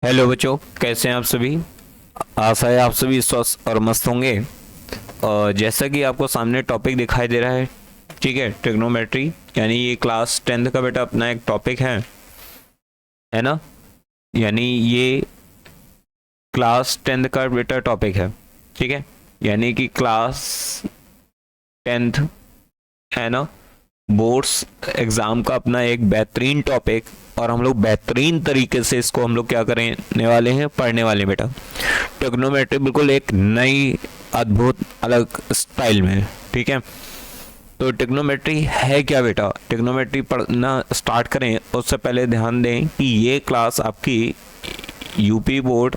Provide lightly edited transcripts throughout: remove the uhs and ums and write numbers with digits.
Hello बच्चों, कैसे हैं आप सभी। आशा है आप सभी स्वस्थ और मस्त होंगे। जैसा कि आपको सामने टॉपिक दिखाई दे रहा है, ठीक है, ट्रिग्नोमेट्री, यानी ये क्लास 10th का बेटा अपना एक टॉपिक है ना। यानी ये क्लास 10th का बेटा टॉपिक है, ठीक है। यानी कि क्लास 10th, है ना, बोर्ड्स एग्जाम का अपना एक बेहतरीन टॉपिक, और हम लोग बेहतरीन तरीके से इसको हम लोग क्या करने वाले हैं, पढ़ने वाले हैं बेटा। ट्रिग्नोमेट्री बिल्कुल एक नई अद्भुत अलग स्टाइल में, ठीक है। तो ट्रिग्नोमेट्री है क्या बेटा, ट्रिग्नोमेट्री पढ़ना स्टार्ट करें उससे पहले ध्यान दें कि ये क्लास आपकी यूपी बोर्ड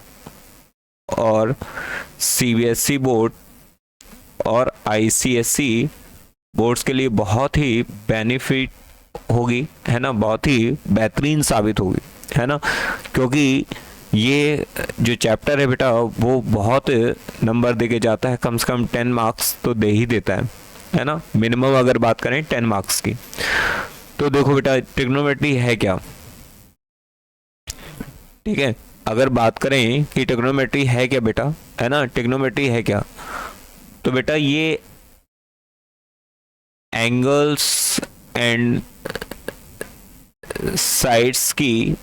और सीबीएसई बोर्ड और आईसीएसई बोर्ड्स के लिए बहुत ही बेनिफिट होगी, है ना, बहुत ही बेहतरीन साबित होगी, है ना। क्योंकि ये जो चैप्टर है बेटा वो बहुत नंबर दे के जाता है, कम से कम 10 मार्क्स तो दे ही देता है ना, मिनिमम अगर बात करें 10 मार्क्स की। तो देखो बेटा, ट्रिग्नोमेट्री है क्या, ठीक है। अगर बात करें कि ट्रिग्नोमेट्री है क्या बेटा, है ना, ट्रिग्नोमेट्री है क्या, तो बेटा ये एंगल्स एंड साइड्स की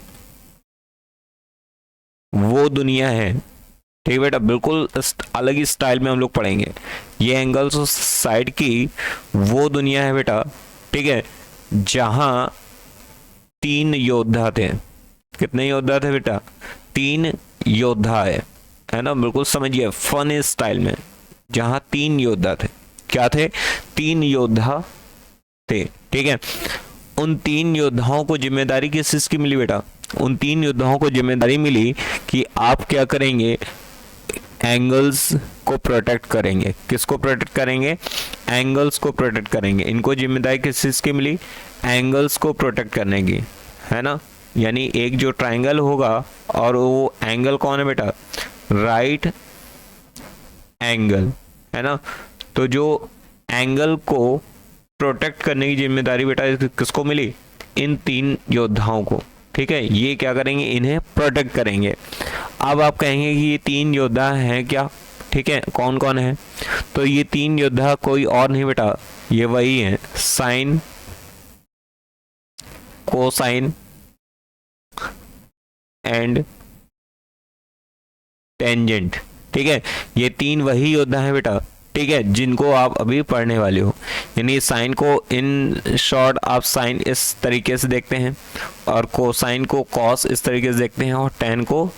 वो दुनिया है, ठीक है बेटा। बिल्कुल अलग ही स्टाइल में हम लोग पढ़ेंगे। ये एंगल्स और साइड की वो दुनिया है बेटा, ठीक है, जहां 3 योद्धा थे। कितने योद्धा थे बेटा, 3 योद्धा है ना। बिल्कुल समझिए फन स्टाइल में, जहां 3 योद्धा थे। क्या थे, 3 योद्धा थे, ठीक है। उन 3 योद्धाओं को जिम्मेदारी किस चीज की मिली बेटा, उन 3 योद्धाओं को जिम्मेदारी मिली कि आप क्या करेंगे, एंगल्स को प्रोटेक्ट करेंगे। किसको प्रोटेक्ट करेंगे, एंगल्स को प्रोटेक्ट करेंगे। इनको जिम्मेदारी किस चीज की मिली, एंगल्स को प्रोटेक्ट करने की, है ना। यानी एक जो ट्राइंगल होगा और वो एंगल कौन है बेटा, राइट एंगल, है ना। तो जो एंगल को प्रोटेक्ट करने की जिम्मेदारी बेटा किसको मिली, इन 3 योद्धाओं को, ठीक है। ये क्या करेंगे, इन्हें प्रोटेक्ट करेंगे। अब आप कहेंगे कि ये 3 योद्धा हैं क्या, ठीक है, कौन कौन है। तो ये 3 योद्धा कोई और नहीं बेटा, ये वही है, साइन, कोसाइन एंड टेंजेंट, ठीक है। ये 3 वही योद्धा हैं बेटा, ठीक है, जिनको आप अभी पढ़ने वाले हो। यानी साइन को इन शॉर्ट आप साइन इस तरीके से देखते हैं, और कोसाइन को कॉस इस तरीके से देखते हैं, और टेन को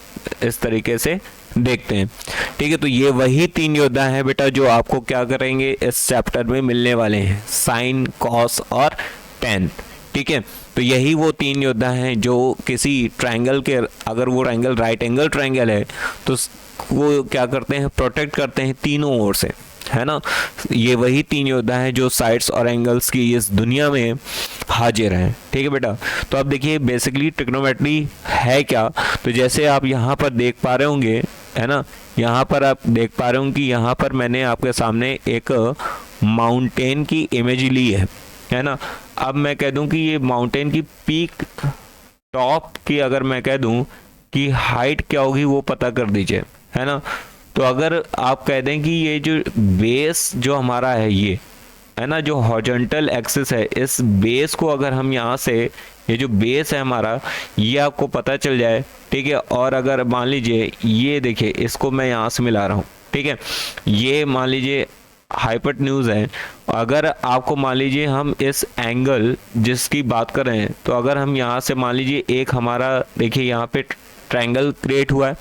इस तरीके से देखते हैं, ठीक है। तो ये वही 3 योद्धा हैं बेटा जो आपको क्या करेंगे, इस चैप्टर में मिलने वाले हैं, साइन, कॉस और टेन, ठीक है। तो यही वो 3 योद्धा हैं जो किसी ट्रायंगल के, अगर वो ट्रायंगल राइट एंगल ट्रायंगल है तो वो क्या करते हैं, प्रोटेक्ट करते हैं तीनों ओर से, है ना। ये वही 3 योद्धा हैं जो साइड्स और एंगल्स की इस दुनिया में हाजिर हैं, ठीक है बेटा। तो अब देखिए बेसिकली ट्रिग्नोमेट्री है क्या। तो जैसे आप यहाँ पर देख पा रहे होंगे, है ना, यहाँ पर आप देख पा रहे होंगे कि यहाँ पर मैंने आपके सामने एक माउंटेन की इमेज ली है ना। अब मैं कह दूं कि ये माउंटेन की पीक टॉप की अगर मैं कह दूं कि हाइट क्या होगी वो पता कर दीजिए, है ना। तो अगर आप कह दें कि ये जो बेस जो हमारा है, ये है ना, जो हॉरिजॉन्टल एक्सिस है, इस बेस को अगर हम यहाँ से, ये जो बेस है हमारा, ये आपको पता चल जाए, ठीक है। और अगर मान लीजिए ये देखिए, इसको मैं यहाँ से मिला रहा हूँ, ठीक है, ये मान लीजिए हाइपोटेन्यूज है। अगर आपको मान लीजिए हम इस एंगल जिसकी बात कर रहे हैं, तो अगर हम यहाँ से मान लीजिए एक हमारा देखिए यहाँ पे ट्रायंगल क्रिएट हुआ है,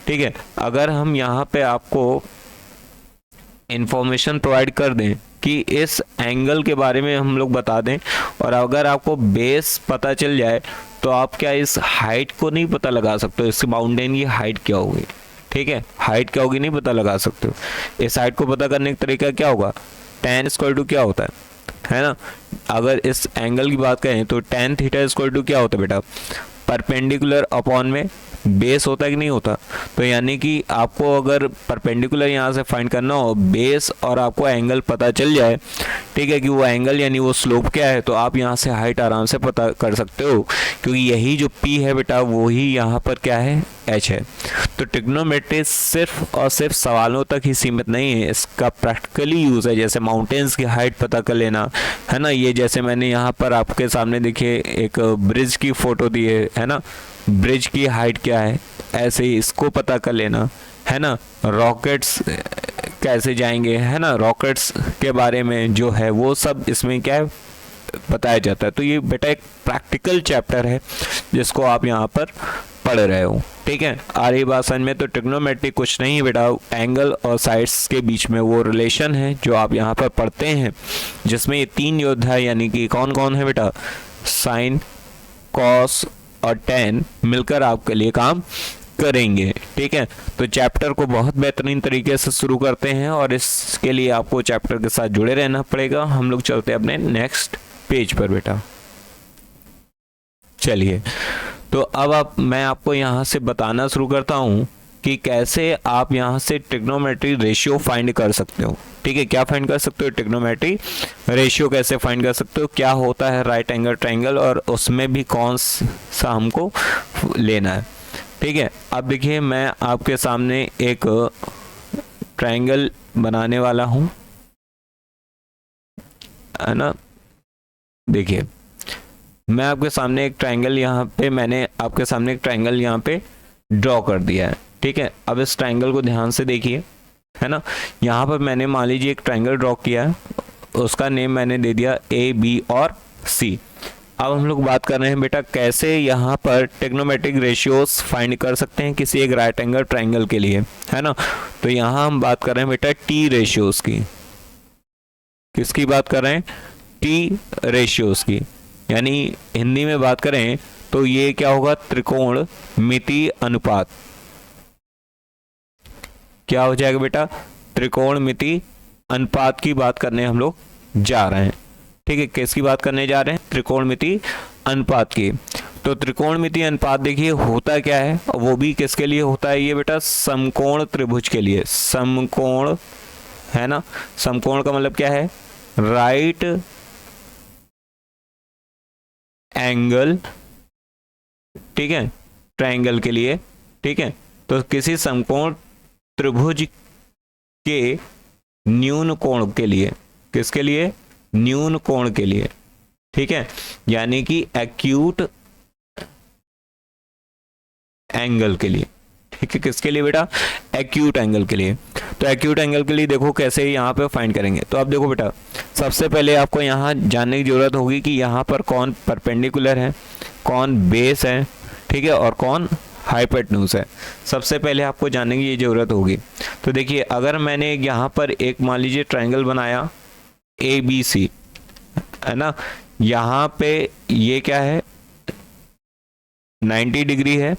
ठीक है। अगर हम यहाँ पे आपको इंफॉर्मेशन प्रोवाइड कर दें कि इस एंगल के बारे में हम लोग बता दें, और अगर आपको बेस पता चल जाए, तो आप क्या इस हाइट को नहीं पता लगा सकते, इस माउंटेन की हाइट क्या होगी, ठीक है, हाइट क्या होगी नहीं पता लगा सकते हो। इस हाइट को पता करने का तरीका क्या होगा, tan इक्वल टू क्या होता है ना। अगर इस एंगल की बात करें तो tan थीटा इक्वल टू क्या होता है बेटा, परपेंडिकुलर अपॉन में बेस होता है कि नहीं होता। तो यानी कि आपको अगर परपेंडिकुलर यहाँ से फाइंड करना हो, बेस और आपको एंगल पता चल जाए, ठीक है, कि वो एंगल यानी वो स्लोप क्या है, तो आप यहाँ से हाइट आराम से पता कर सकते हो, क्योंकि यही जो P है बेटा वो ही यहाँ पर क्या है, H है। तो ट्रिग्नोमेट्री सिर्फ और सिर्फ सवालों तक ही सीमित नहीं है, इसका प्रैक्टिकली यूज़ है। जैसे माउंटेन्स की हाइट पता कर लेना, है ना, ये जैसे मैंने यहाँ पर आपके सामने देखिए एक ब्रिज की फ़ोटो दी है ना, ब्रिज की हाइट क्या है, ऐसे ही इसको पता कर लेना, है ना। रॉकेट्स कैसे जाएंगे, है ना, रॉकेट्स के बारे में जो है वो सब इसमें क्या है बताया जाता है। तो ये बेटा एक प्रैक्टिकल चैप्टर है जिसको आप यहाँ पर पढ़ रहे हो, ठीक है। आ रही बात समझ में। तो ट्रिग्नोमेट्री कुछ नहीं बेटा, एंगल और साइड्स के बीच में वो रिलेशन है जो आप यहाँ पर पढ़ते हैं, जिसमें ये तीन योद्धा यानी कि कौन कौन है बेटा, साइन, कॉस और टेन मिलकर आपके लिए काम करेंगे, ठीक है। तो चैप्टर को बहुत बेहतरीन तरीके से शुरू करते हैं और इसके लिए आपको चैप्टर के साथ जुड़े रहना पड़ेगा। हम लोग चलते हैं अपने नेक्स्ट पेज पर बेटा। चलिए, तो अब मैं आपको यहाँ से बताना शुरू करता हूँ कि कैसे आप यहाँ से ट्रिग्नोमेट्री रेशियो फाइंड कर सकते हो, ठीक है। क्या फाइंड कर सकते हो, ट्रिग्नोमेट्री रेशियो कैसे फाइंड कर सकते हो, क्या होता है राइट एंगल ट्रायंगल और उसमें भी कौन सा हमको लेना है, ठीक है। अब देखिए मैं आपके सामने एक ट्रायंगल बनाने वाला हूँ, है ना। देखिए मैं आपके सामने एक ट्रायंगल मैंने आपके सामने एक ट्रायंगल यहाँ पे ड्रॉ कर दिया है, ठीक है। अब इस ट्रायंगल को ध्यान से देखिए, है ना। यहाँ पर मैंने मान लीजिए एक ट्रायंगल ड्रॉ किया है, उसका नेम मैंने दे दिया A, B और C। अब हम लोग बात कर रहे हैं बेटा कैसे यहाँ पर ट्रिग्नोमेट्रिक रेशियोज फाइंड कर सकते हैं किसी एक राइट एंगल ट्रायंगल के लिए, है ना। तो यहाँ हम बात कर रहे हैं बेटा T रेशियोज की। किसकी बात कर रहे हैं, T रेशियोज की। यानी हिंदी में बात करें तो ये क्या होगा, त्रिकोण मिति अनुपात। क्या हो जाएगा बेटा, त्रिकोण मिति अनुपात की बात करने हम लोग जा रहे हैं, ठीक है। किसकी बात करने जा रहे हैं, त्रिकोणमिति अनुपात की। तो त्रिकोणमिति अनुपात देखिए होता क्या है, वो भी किसके लिए होता है, ये बेटा समकोण त्रिभुज के लिए। समकोण, है ना, समकोण का मतलब क्या है, राइट एंगल, ठीक है, ट्रायंगल के लिए, ठीक है। तो किसी समकोण त्रिभुज के न्यून कोण के लिए, किसके लिए, न्यून कोण के लिए, ठीक है। यानी कि एक्यूट एंगल के लिए, ठीक है। किसके लिए बेटा, एक्यूट एंगल के लिए। तो एक्यूट एंगल के लिए देखो कैसे यहाँ पे फाइंड करेंगे। तो अब देखो बेटा सबसे पहले आपको यहाँ जानने की जरूरत होगी कि यहाँ पर कौन परपेंडिकुलर है, कौन बेस है, ठीक है, और कौन हाइपोटेन्यूज है। सबसे पहले आपको जानने की ये जरूरत होगी। तो देखिए अगर मैंने यहाँ पर एक मान लीजिए ट्रायंगल बनाया ABC, है ना, यहाँ पे ये क्या है 90 डिग्री है,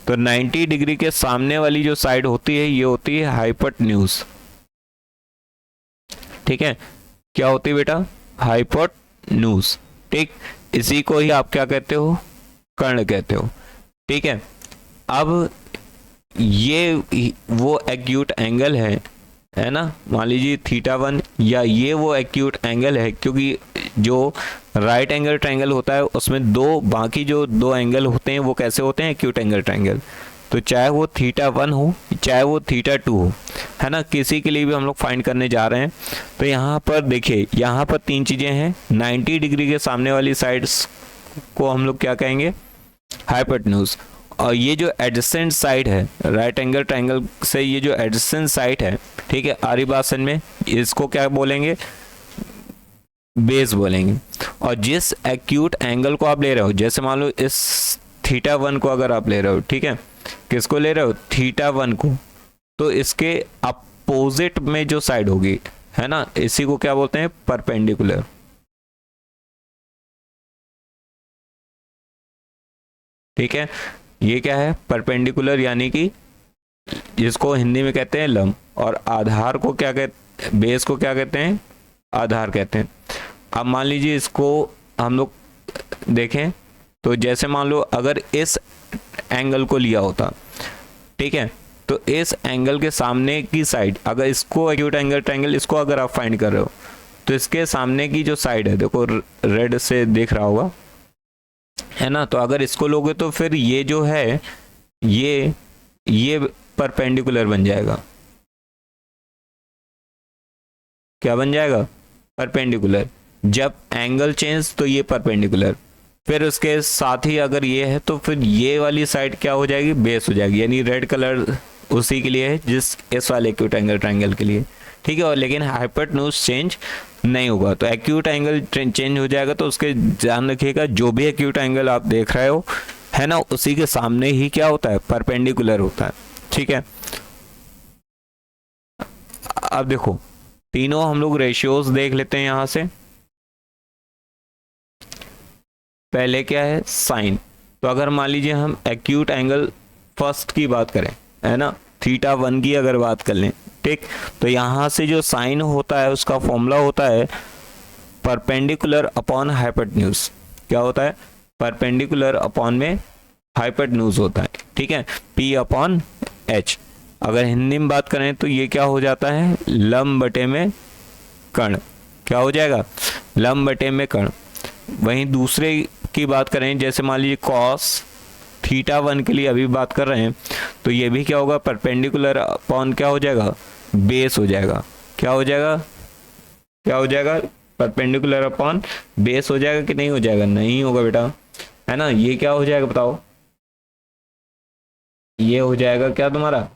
तो 90 डिग्री के सामने वाली जो साइड होती है ये होती है हाइपोटेन्यूज, ठीक है। क्या होती है बेटा, हाइपोटेन्यूज, ठीक। इसी को ही आप क्या कहते हो, कर्ण कहते हो, ठीक है। अब ये वो एक्यूट एंगल है ना, मान लीजिए θ1, या ये वो एक्यूट एंगल है, क्योंकि जो राइट एंगल ट्रायंगल होता है उसमें बाकी जो दो एंगल होते हैं वो कैसे होते हैं, एक्यूट एंगल ट्रायंगल। तो चाहे वो θ1 हो चाहे वो θ2 हो, है ना, किसी के लिए भी हम लोग फाइंड करने जा रहे हैं। तो यहाँ पर देखिए यहाँ पर तीन चीजें हैं, 90 डिग्री के सामने वाली साइड्स को हम लोग क्या कहेंगे, हाइपोटेन्यूज। और ये जो एडजेसेंट साइड है राइट एंगल ट्रायंगल से, ये जो एडजेसेंट साइड है, ठीक है, आरी बासन में इसको क्या बोलेंगे, बेस बोलेंगे। और जिस एक्यूट एंगल को आप ले रहे हो, जैसे मान लो इस θ1 को अगर आप ले रहे हो, ठीक है, किसको ले रहे हो, θ1 को, तो इसके अपोजिट में जो साइड होगी, है ना, इसी को क्या बोलते हैं, परपेंडिकुलर, ठीक है। ये क्या है, परपेंडिकुलर, यानी कि जिसको हिंदी में कहते हैं लंब, और आधार को क्या कहते, बेस को क्या कहते हैं, आधार कहते हैं। अब मान लीजिए इसको हम लोग देखें, तो जैसे मान लो अगर इस एंगल को लिया होता, ठीक है। तो इस एंगल के सामने की साइड, अगर इसको एक्यूट एंगल ट्रायंगल इसको अगर आप फाइंड कर रहे हो तो इसके सामने की जो साइड है, देखो रेड से दिख रहा होगा, है ना। तो अगर इसको लोगे तो फिर ये जो है ये परपेंडिकुलर बन जाएगा। क्या बन जाएगा? परपेंडिकुलर। जब एंगल चेंज तो ये परपेंडिकुलर, फिर उसके साथ ही अगर ये है तो फिर ये वाली साइड क्या हो जाएगी? बेस हो जाएगी। यानी रेड कलर उसी के लिए है जिस इस वाले एक्यूट एंगल ट्रायंगल के लिए, ठीक है। और लेकिन हाइपोटेन्यूज चेंज नहीं होगा। तो एक्यूट एंगल चेंज हो जाएगा, तो उसके ध्यान रखिएगा जो भी एक्यूट एंगल आप देख रहे हो, है ना, उसी के सामने ही क्या होता है? परपेंडिकुलर होता है, ठीक है। अब देखो तीनों हम लोग रेशियोज देख लेते हैं यहां से। पहले क्या है? साइन। तो अगर मान लीजिए हम एक्यूट एंगल फर्स्ट की बात करें, है ना, θ1 की अगर बात कर लें, ठीक, तो यहां से जो साइन होता है उसका फॉर्मूला होता है परपेंडिकुलर अपॉन हाइपोटेन्यूज। क्या होता है? परपेंडिकुलर अपॉन में हाइपोटेन्यूज होता है, ठीक है, P अपॉन H। अगर हिंदी में बात करें तो ये क्या हो जाता है? लंब बटे में कर्ण। क्या हो जाएगा? लंब बटे में कर्ण। वहीं दूसरे की बात करें, जैसे मान लीजिए कॉस θ1 के लिए अभी बात कर रहे हैं, तो ये भी क्या होगा? परपेंडिकुलर अपॉन क्या हो जाएगा? बेस हो जाएगा। क्या हो जाएगा? क्या हो जाएगा? परपेंडिकुलर अपॉन बेस हो जाएगा कि नहीं हो जाएगा? नहीं होगा बेटा, है ना। ये क्या हो जाएगा बताओ? ये हो जाएगा क्या तुम्हारा?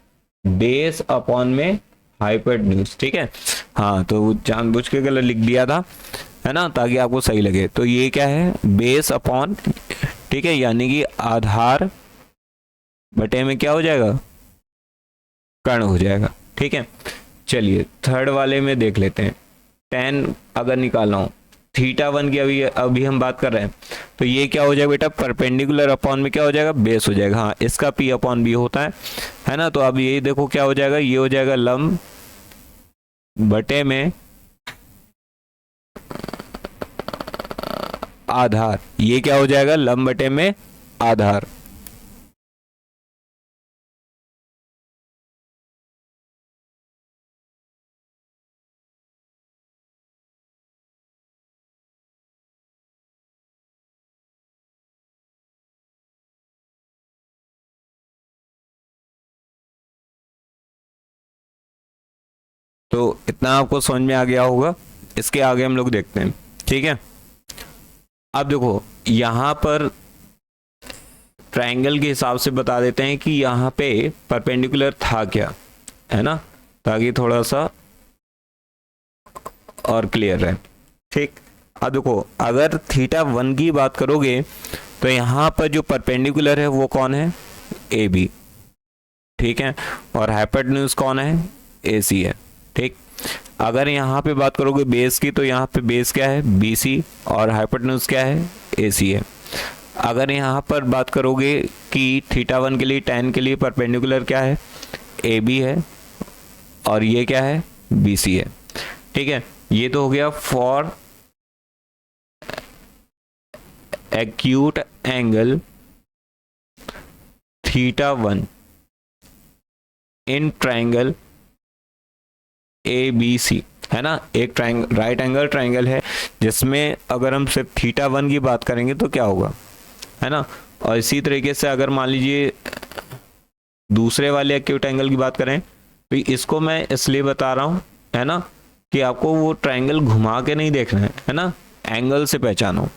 बेस अपॉन में हाइपोटेन्यूज, ठीक है। हाँ, तो जानबूझ के गलत लिख दिया था, है ना, ताकि आपको सही लगे। तो ये क्या है? बेस अपॉन, ठीक है, यानी कि आधार बटे में क्या हो जाएगा? कर्ण हो जाएगा, ठीक है। चलिए थर्ड वाले में देख लेते हैं। tan अगर निकालना हो, θ1 की अभी हम बात कर रहे हैं, तो ये क्या हो जाएगा बेटा? परपेंडिकुलर अपॉन में क्या हो जाएगा? बेस हो जाएगा। हाँ, इसका P अपॉन B होता है ना। तो अब ये देखो क्या हो जाएगा? ये हो जाएगा लंब बटे में आधार। ये क्या हो जाएगा? लंब बटे में आधार। तो इतना आपको समझ में आ गया होगा। इसके आगे हम लोग देखते हैं, ठीक है। अब देखो यहां पर ट्रायंगल के हिसाब से बता देते हैं कि यहाँ पे परपेंडिकुलर था क्या, है ना, ताकि थोड़ा सा और क्लियर रहे, ठीक। अब देखो अगर θ1 की बात करोगे तो यहाँ पर जो परपेंडिकुलर है वो कौन है? AB, ठीक है। और हाइपोटेन्यूज कौन है? AC है, ठीक। अगर यहाँ पे बात करोगे बेस की, तो यहाँ पे बेस क्या है? BC, और हाइपोटेन्यूज क्या है? AC है। अगर यहाँ पर बात करोगे कि θ1 के लिए, tan के लिए परपेंडिकुलर क्या है? AB है, और ये क्या है? BC है, ठीक है। ये तो हो गया for acute angle θ1 in triangle ABC, है ना। एक ट्रायंगल, राइट एंगल ट्रायंगल है, जिसमें अगर हम सिर्फ θ1 की बात करेंगे तो क्या होगा, है ना। और इसी तरीके से अगर मान लीजिए दूसरे वाले एक्यूट एंगल की बात करें, तो इसको मैं इसलिए बता रहा हूँ, है ना, कि आपको वो ट्रायंगल घुमा के नहीं देखना है ना, एंगल से पहचानो।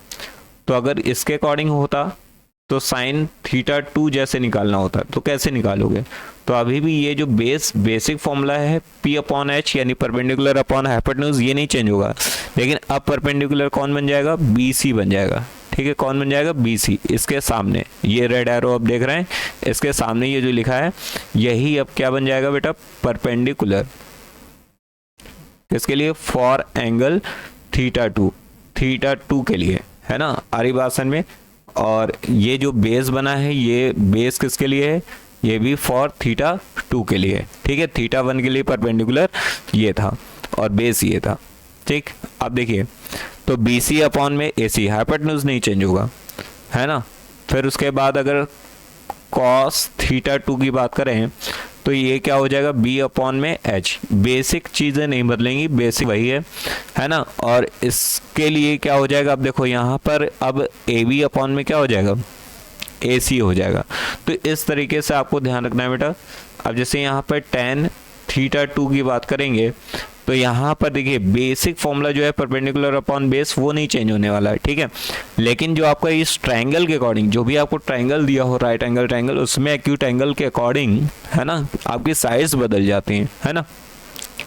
तो अगर इसके अकॉर्डिंग होता तो साइन θ2 जैसे निकालना होता, तो कैसे निकालोगे? तो अभी भी ये जो बेसिक फॉर्मूला है P अपॉन H, यानी परपेंडिकुलर अपॉन हाइपोटेन्यूज, ये नहीं चेंज होगा। लेकिन अब परपेंडिकुलर कौन बन जाएगा? BC बन जाएगा, ठीक है। कौन बन जाएगा? BC। इसके सामने ये रेड एरो आप देख रहे हैं, इसके सामने ये जो लिखा है, यही अब क्या बन जाएगा बेटा? परपेंडिकुलर। किसके लिए? फॉर एंगल θ2 के लिए, है ना, आरी भाषण में। और ये जो बेस बना है, ये बेस किसके लिए है? ये भी फॉर θ2 के लिए, ठीक है। θ1 के लिए परपेंडिकुलर ये था और बेस ये था, ठीक। अब देखिए, तो BC अपॉन में AC, हाइपोटेन्यूज नहीं चेंज होगा, है ना। फिर उसके बाद अगर कॉस थीटा 2 की बात करें तो ये क्या हो जाएगा, b अपॉन में h। बेसिक चीज़ें नहीं बदलेंगी, बेसिक वही है ना। और इसके लिए क्या हो जाएगा, अब देखो यहाँ पर अब ए बी अपॉन में क्या हो जाएगा, ए सी हो जाएगा। तो इस तरीके से आपको ध्यान रखना है बेटा। अब जैसे यहाँ पर tan थीटा 2 की बात करेंगे तो यहाँ पर देखिए बेसिक फॉर्मूला जो है परपेंडिकुलर अपॉन बेस वो नहीं चेंज होने वाला है, ठीक है। लेकिन जो आपका इस ट्रायंगल के अकॉर्डिंग, जो भी आपको ट्रायंगल दिया हो राइट एंगल ट्रायंगल, उसमें एक्यूट एंगल के अकॉर्डिंग है ना आपकी साइड्स बदल जाती हैं, है ना।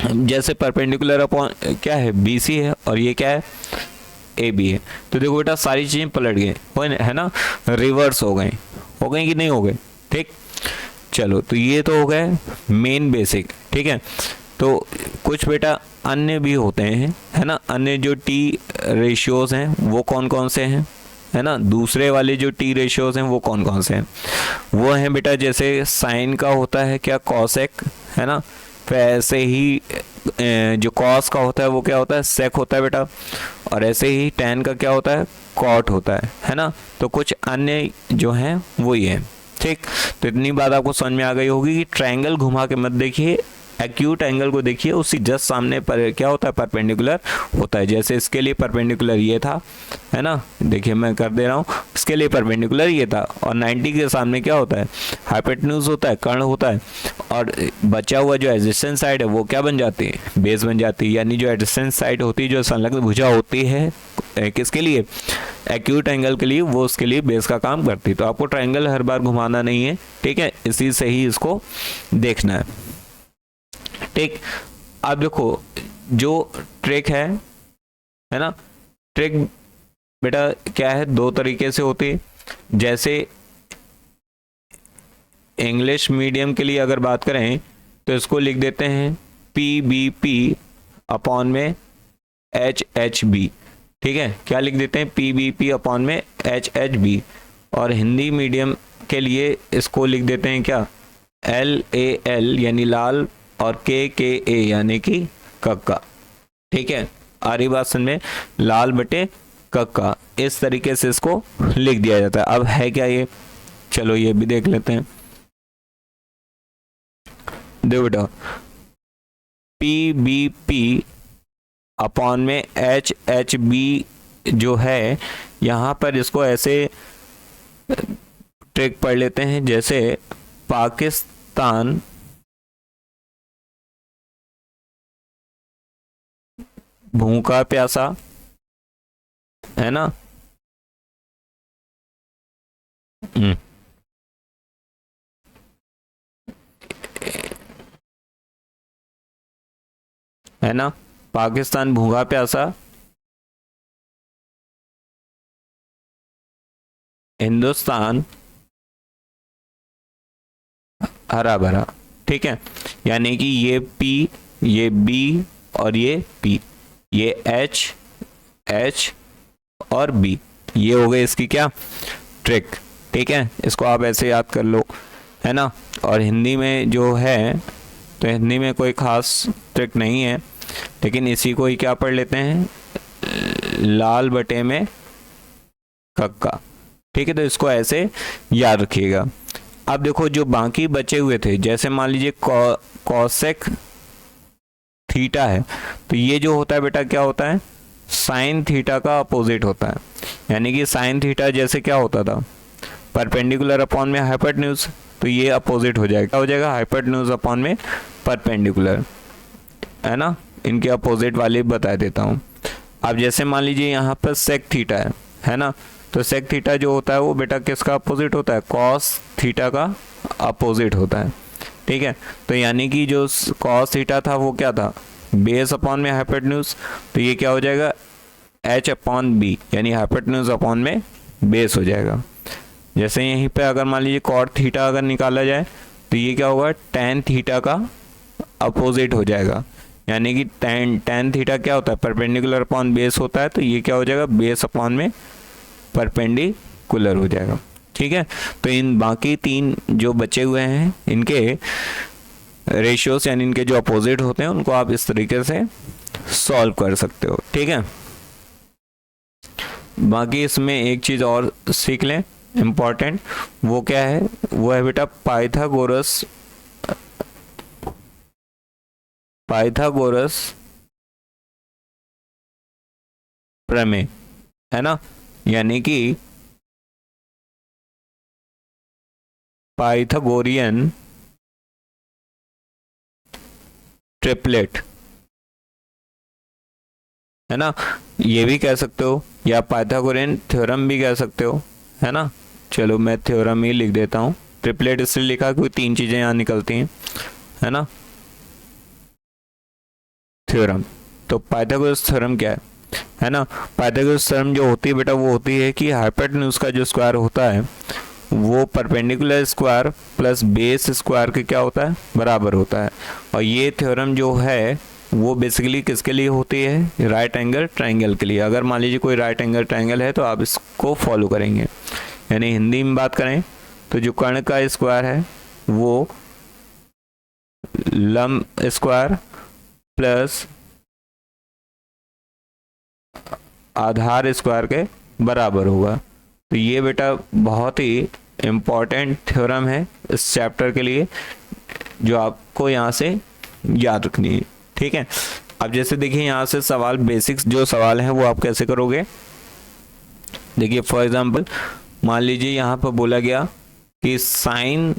जैसे परपेंडिकुलर अपॉन क्या है, बी सी है और ये क्या है, ए बी है। तो देखो बेटा सारी चीज़ें पलट गई, है ना, रिवर्स हो गई कि नहीं हो गए, ठीक। चलो तो ये तो हो गए मेन बेसिक, ठीक है। तो कुछ बेटा अन्य भी होते हैं, है ना। अन्य जो टी रेशियोज हैं वो कौन कौन से हैं, है ना। दूसरे वाले जो टी रेशियोज हैं वो कौन कौन से हैं, वो हैं बेटा जैसे साइन का होता है क्या, कॉसेक, है ना। फिर ऐसे ही जो कॉस का होता है वो क्या होता है, सेक होता है बेटा। और ऐसे ही टैन का क्या होता है, कॉट होता है ना। तो कुछ अन्य जो हैं वो ही है, ठीक। तो इतनी बात आपको समझ में आ गई होगी कि ट्रायंगल घुमा के मत देखिए, एक्यूट एंगल को देखिए, उसकी जस्ट सामने पर क्या होता है, परपेंडिकुलर होता है। जैसे इसके लिए परपेंडिकुलर ये था, है ना, देखिए मैं कर दे रहा हूँ, इसके लिए परपेंडिकुलर ये था और 90 के सामने क्या होता है, हाइपोटेन्यूज होता है, कर्ण होता है। और बचा हुआ जो एडजेसेंट साइड है वो क्या बन जाती है, बेस बन जाती है। यानी जो एडजेसेंट साइड होती है, जो संलग्न भुजा होती है किसके लिए, एक्यूट एंगल के लिए, वो उसके लिए बेस का काम करती है। तो आपको ट्रायंगल हर बार घुमाना नहीं है, ठीक है, इसी से ही इसको देखना है, ठीक। अब देखो जो ट्रिक है ना, ट्रिक बेटा क्या है, दो तरीके से होती है। जैसे इंग्लिश मीडियम के लिए अगर बात करें तो इसको लिख देते हैं PBP अपॉन में HHB, ठीक है। क्या लिख देते हैं, PBP अपॉन में HHB। और हिंदी मीडियम के लिए इसको लिख देते हैं क्या, LAL यानी लाल, और KKA यानी कि कक्का, ठीक है। आ रही बात समझ में, लाल बटे कक्का, इस तरीके से इसको लिख दिया जाता है। अब है क्या ये, चलो ये भी देख लेते हैं। देखो बेटा PBP अपॉन में HHB जो है, यहाँ पर इसको ऐसे ट्रिक पढ़ लेते हैं। जैसे पाकिस्तान भूखा प्यासा, है ना, है ना, पाकिस्तान भूखा प्यासा, हिंदुस्तान हरा भरा, ठीक है। यानी कि ये P, ये B और ये P, ये H और B, ये हो गए इसकी क्या, ट्रिक, ठीक है। इसको आप ऐसे याद कर लो, है ना। और हिंदी में जो है, तो हिंदी में कोई खास ट्रिक नहीं है, लेकिन इसी को ही क्या पढ़ लेते हैं, लाल बटे में कक्का, ठीक है। तो इसको ऐसे याद रखिएगा। अब देखो जो बाकी बचे हुए थे, जैसे मान लीजिए कॉसेक थीटा है, तो ये जो होता है बेटा क्या होता है, साइन थीटा का अपोजिट होता है। यानी कि साइन थीटा जैसे क्या होता था, परपेंडिकुलर अपॉन में हाइपोटेन्यूज, तो ये अपोजिट हो जाएगा, क्या हो जाएगा, हाइपोटेन्यूज अपॉन में परपेंडिकुलर, है ना। इनके अपोजिट वाले बता देता हूँ। अब जैसे मान लीजिए यहाँ पर सेक थीटा है ना, तो सेक थीटा जो होता है वो बेटा किसका अपोजिट होता है, कॉस थीटा का अपोजिट होता है, ठीक है। तो यानी कि जो कॉस थीटा था वो क्या था, बेस अपॉन में हाइपोटेन्यूज, तो ये क्या हो जाएगा, H अपॉन B, यानी हाइपोटेन्यूज अपॉन में बेस हो जाएगा। जैसे यहीं पे अगर मान लीजिए कॉट थीटा अगर निकाला जाए तो ये क्या होगा, टैन थीटा का अपोजिट हो जाएगा। यानी कि टैन थीटा क्या होता है, परपेंडिकुलर अपॉन बेस होता है, तो ये क्या हो जाएगा, बेस अपॉन में परपेंडिकुलर हो जाएगा, ठीक है। तो इन बाकी तीन जो बचे हुए हैं इनके रेशियोस यानी इनके जो अपोजिट होते हैं उनको आप इस तरीके से सॉल्व कर सकते हो, ठीक है। बाकी इसमें एक चीज़ और सीख लें, इम्पॉर्टेंट, वो क्या है, वो है बेटा पाइथागोरस प्रमेय, है ना, यानी कि पाइथागोरियन ट्रिपलेट, है ना, ये भी कह सकते हो या पाइथागोरियन थ्योरम भी कह सकते हो, है ना। चलो मैं थ्योरम ही लिख देता हूँ, ट्रिपलेट इसलिए लिखा क्योंकि तीन चीजें यहाँ निकलती हैं, है ना। थ्योरम, तो पाइथागोरस थ्योरम क्या है ना। पाइथागोरस थ्योरम जो होती है बेटा, वो होती है कि हाइपोटेन्यूज का जो स्क्वायर होता है वो perpendicular square plus base square के क्या होता है, बराबर होता है। और ये थ्योरम जो है वो बेसिकली किसके लिए होती है, राइट एंगल ट्रायंगल के लिए। अगर मान लीजिए कोई राइट एंगल ट्रायंगल है तो आप इसको फॉलो करेंगे। यानी हिंदी में बात करें तो जो कर्ण का स्क्वायर है वो लंब स्क्वायर प्लस आधार स्क्वायर के बराबर होगा। तो ये बेटा बहुत ही इम्पॉर्टेंट थ्योरम है इस चैप्टर के लिए, जो आपको यहाँ से याद रखनी है, ठीक है। अब जैसे देखिए यहाँ से सवाल, बेसिक्स जो सवाल हैं वो आप कैसे करोगे। देखिए फॉर एग्जांपल मान लीजिए यहाँ पर बोला गया कि साइन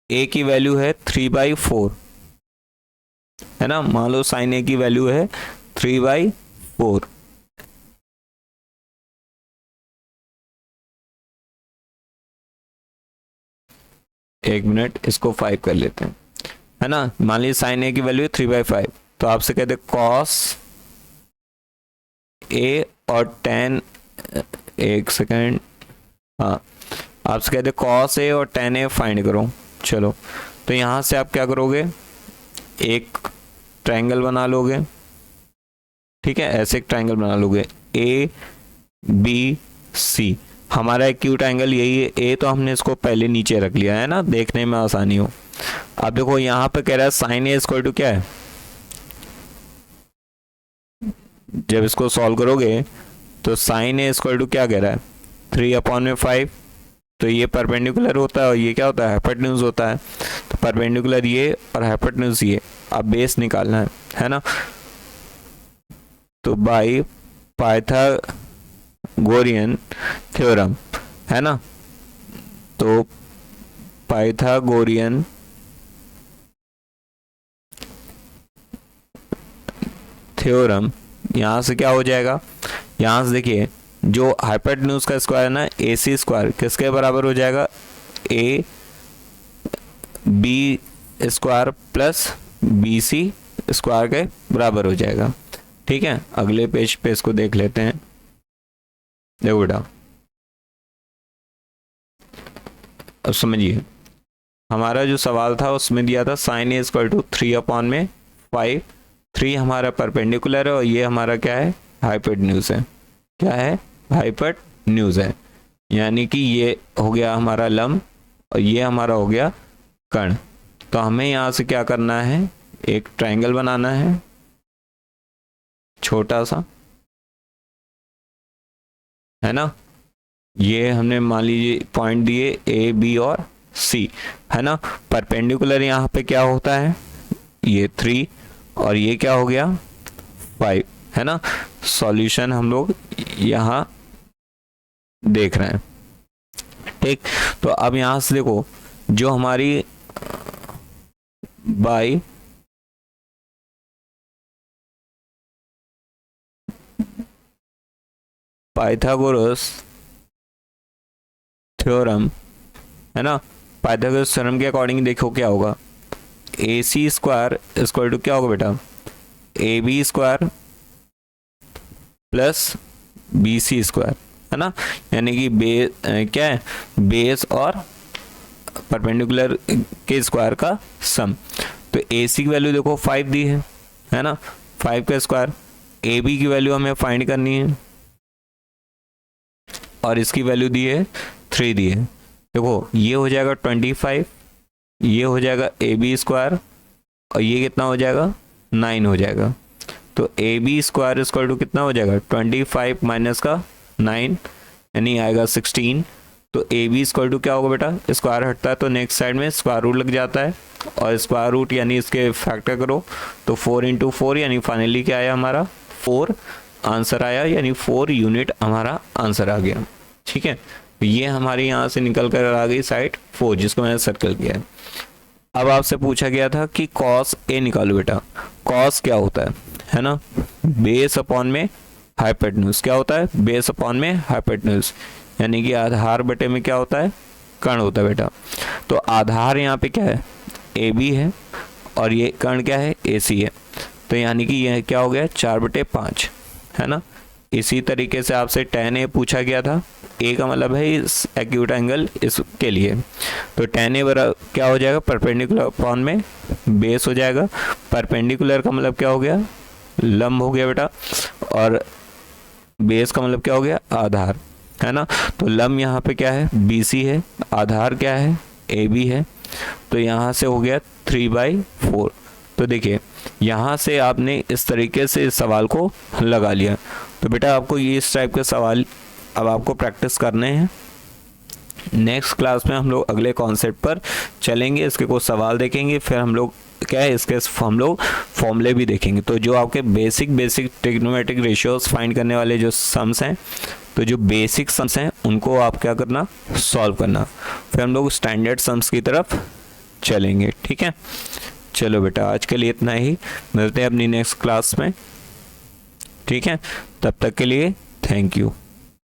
ए की वैल्यू है 3/4, है ना। मान लो साइन ए की वैल्यू है 3/4। एक मिनट, इसको 5 कर लेते हैं, है ना। मान लीजिए साइन ए की वैल्यू है 3/5, तो आपसे कहते कॉस ए और टेन, एक सेकेंड, हाँ, आपसे कहते कॉस ए और टेन ए फाइंड करो। चलो तो यहाँ से आप क्या करोगे, एक ट्रायंगल बना लोगे, ठीक है, ऐसे एक ट्रायंगल बना लोगे ए बी सी। हमारा एक क्यूट एंगल यही है, ए तो हमने इसको पहले नीचे रख लिया है ना, देखने में आसानी हो। अब देखो यहाँ पे कह रहा है साइन ए इक्वल टू क्या है, जब इसको सॉल्व करोगे तो साइन ए इक्वल टू क्या कह रहा है, 3/5। तो ये परपेंडिकुलर होता है और ये क्या होता है, हाइपोटेन्यूज होता है। तो परपेंडिकुलर ये और हाइपोटेन्यूज ये, अब बेस निकालना है ना। तो बाय पाइथागोरियन थ्योरम, है ना, तो पाइथागोरियन थ्योरम यहाँ से क्या हो जाएगा, यहाँ से देखिए जो हाइपोटेन्यूज का स्क्वायर है ना, ए सी स्क्वायर किसके बराबर हो जाएगा, A B square plus B C square के बराबर हो जाएगा, ठीक है। अगले पेज पे इसको देख लेते हैं। देखो बेटा अब समझिए, हमारा जो सवाल था उसमें दिया था साइन ए इक्वल टू 3/5। 3 हमारा परपेंडिकुलर है और ये हमारा क्या है, हाइपोटेन्यूज है। क्या है, हाइपोटेन्यूज है, यानी कि ये हो गया हमारा लंब और ये हमारा हो गया कर्ण। तो हमें यहाँ से क्या करना है, एक ट्रायंगल बनाना है छोटा सा, है ना। ये हमने मान लीजिए पॉइंट दिए ए बी और सी, है ना। परपेंडिकुलर यहाँ पे क्या होता है, ये 3 और ये क्या हो गया 5, है ना। सॉल्यूशन हम लोग यहाँ देख रहे हैं, ठीक। तो अब यहाँ से देखो जो हमारी बाय पाइथागोरस थ्योरम, है ना, पाइथागोरस थ्योरम के अकॉर्डिंग देखो क्या होगा, A C square equal to क्या होगा बेटा, A B square plus B C square, है ना। यानी कि क्या है, बेस और परपेंडिकुलर के स्क्वायर का सम। तो ए सी की वैल्यू देखो 5 दी है ना, 5 का स्क्वायर। ए बी की वैल्यू हमें फाइंड करनी है और इसकी वैल्यू दी है 3 दी है। देखो ये हो जाएगा 25, ये हो जाएगा ए बी स्क्वायर और ये कितना हो जाएगा 9 हो जाएगा। तो A B square equal to कितना हो जाएगा 25 माइनस का 9 यानी आएगा 16। तो ए बी स्क्वायर टू क्या होगा बेटा, स्क्वायर हटता है तो नेक्स्ट साइड में स्क्वायर रूट लग जाता है और स्क्वायर रूट यानी इसके फैक्टर करो तो 4 इंटू 4 यानी फाइनली क्या आया हमारा 4 आंसर आया, यानी 4 यूनिट हमारा आंसर आ गया। ठीक है, तो ये हमारे यहाँ से निकल कर आ गई साइड 4 जिसको मैंने सर्कल किया है। अब आपसे पूछा गया था कि कॉस ए निकालो बेटा। कॉस क्या होता है ना, बेस अपॉन में हाइपोटेन्यूज। क्या होता है, बेस अपॉन में हाइपोटेन्यूज, यानी कि आधार बटे में क्या होता है, कर्ण होता है बेटा। तो आधार यहाँ पे क्या है, ए बी है और ये कर्ण क्या है, ए सी है। तो यानी कि यह क्या हो गया 4/5 है ना। इसी तरीके से आपसे tan ए पूछा गया था। ए का मतलब है इस एक्यूट एंगल इसके लिए, तो tan ए बराबर क्या हो जाएगा, परपेंडिकुलर अपॉन में बेस हो जाएगा। परपेंडिकुलर का मतलब क्या हो गया, लंब हो गया बेटा, और बेस का मतलब क्या हो गया, आधार है ना। तो लंब यहाँ पे क्या है, BC है, आधार क्या है, AB है। तो यहाँ से हो गया 3/4। तो देखिए यहाँ से आपने इस तरीके से इस सवाल को लगा लिया। तो बेटा आपको ये इस टाइप के सवाल अब आपको प्रैक्टिस करने हैं। नेक्स्ट क्लास में हम लोग अगले कॉन्सेप्ट पर चलेंगे, इसके कुछ सवाल देखेंगे, फिर हम लोग क्या है इसके हम लोग फॉर्मूले भी देखेंगे। तो जो आपके बेसिक ट्रिग्नोमेट्रिक रेशियोज फाइंड करने वाले जो सम्स हैं, तो जो बेसिक सम्स हैं उनको आप क्या करना, सॉल्व करना, फिर हम लोग स्टैंडर्ड सम्स की तरफ चलेंगे। ठीक है, चलो बेटा आज के लिए इतना ही, मिलते हैं अपनी नेक्स्ट क्लास में। ठीक है, तब तक के लिए थैंक यू।